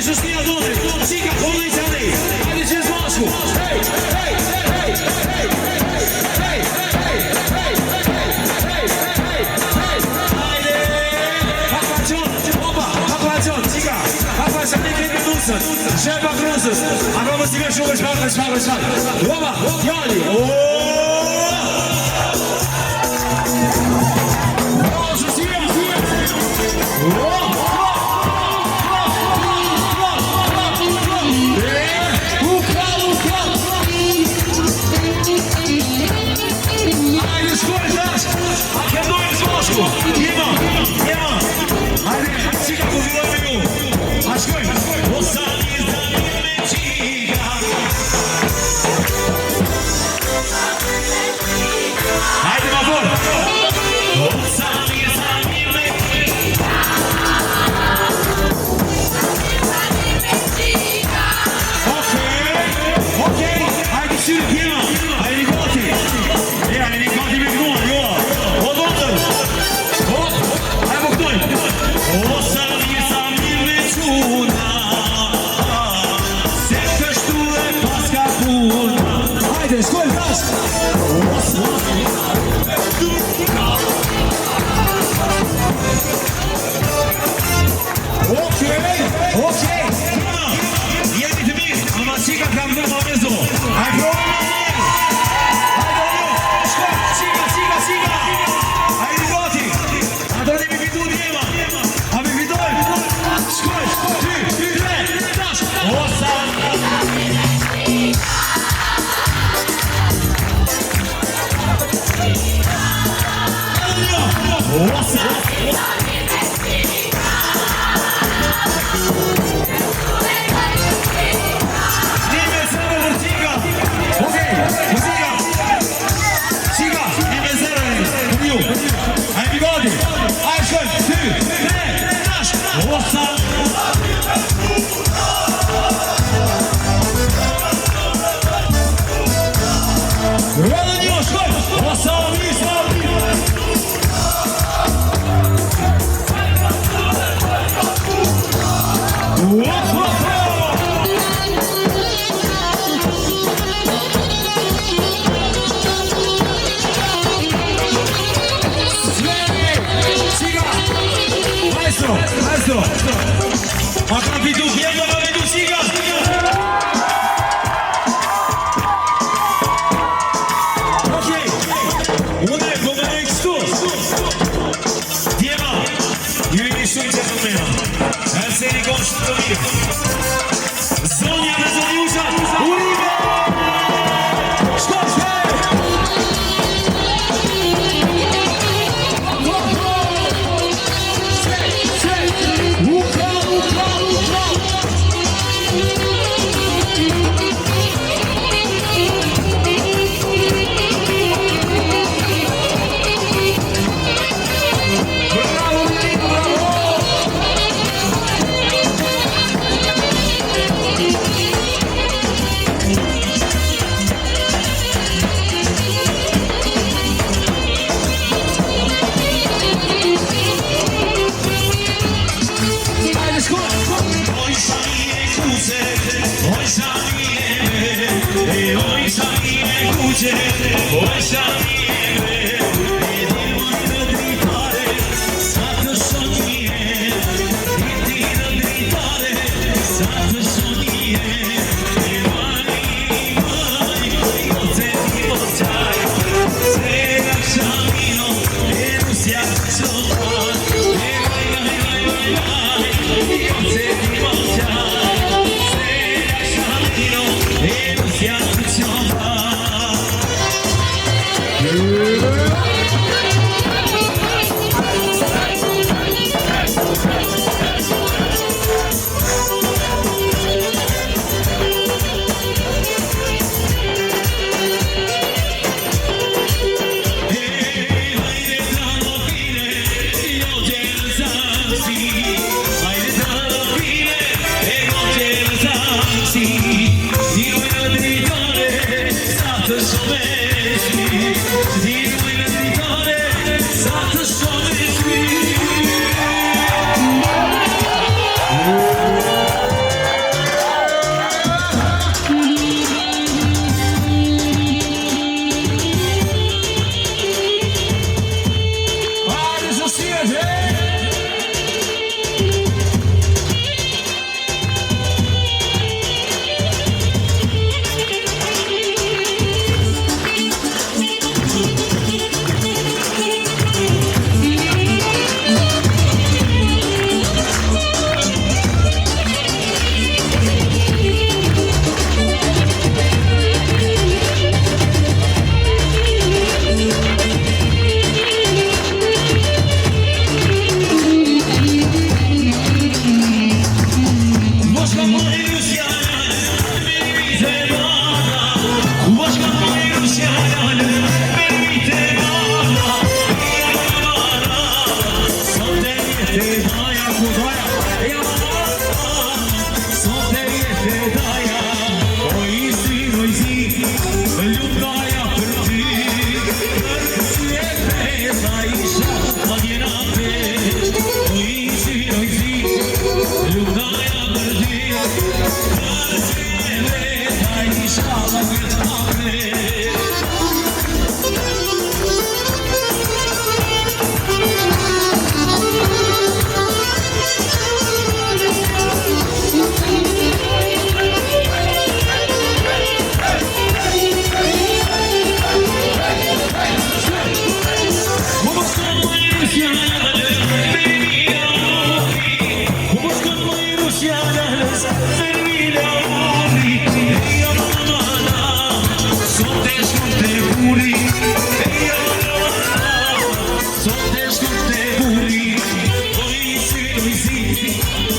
Justina Dodri, Cika, Policja Nej, Hajde Cię z Maszku, hej, hej, hej, hej, hej, hej, hej, hej, hej, hej, Hajde, Papacion, opa, Papacion, Cika, Papacion, nie kiedy nucen, Żeba Gruzes, a mamy z niego szukać, opa, Jali,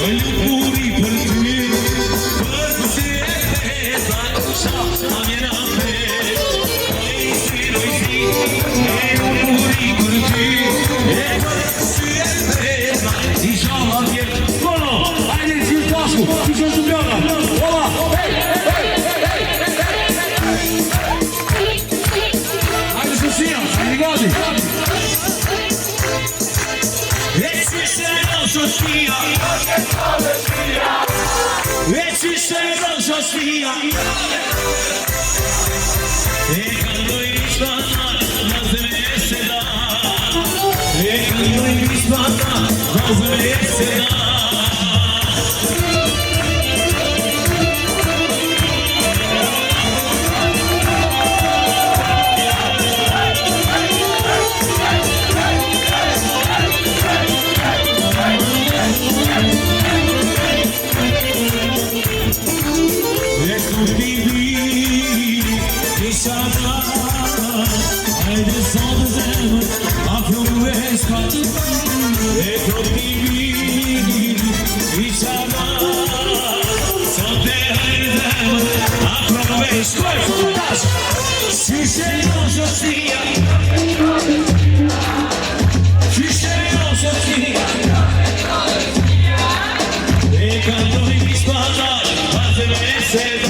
Lukuri për ty, për si e peta, sa vjen apet. Lojsi, lukuri për ty, për si e peta, si sa vjen. Kono, hajde si u tasku, si që të bjona. Ola, hej, hej, hej, hej. Hajde Sofia, hajde gati. Sofia, veci se non Sofia, e quando ispana, non se ne se da, e quando ispana, non se ne se da. Hajde sot zemër, afro e s'kat, e kot t'i vini, i qara. Sot e hajde zemër, afro e s'kat, si se non Sofia, si se non Sofia, e quando mi spada, fate me se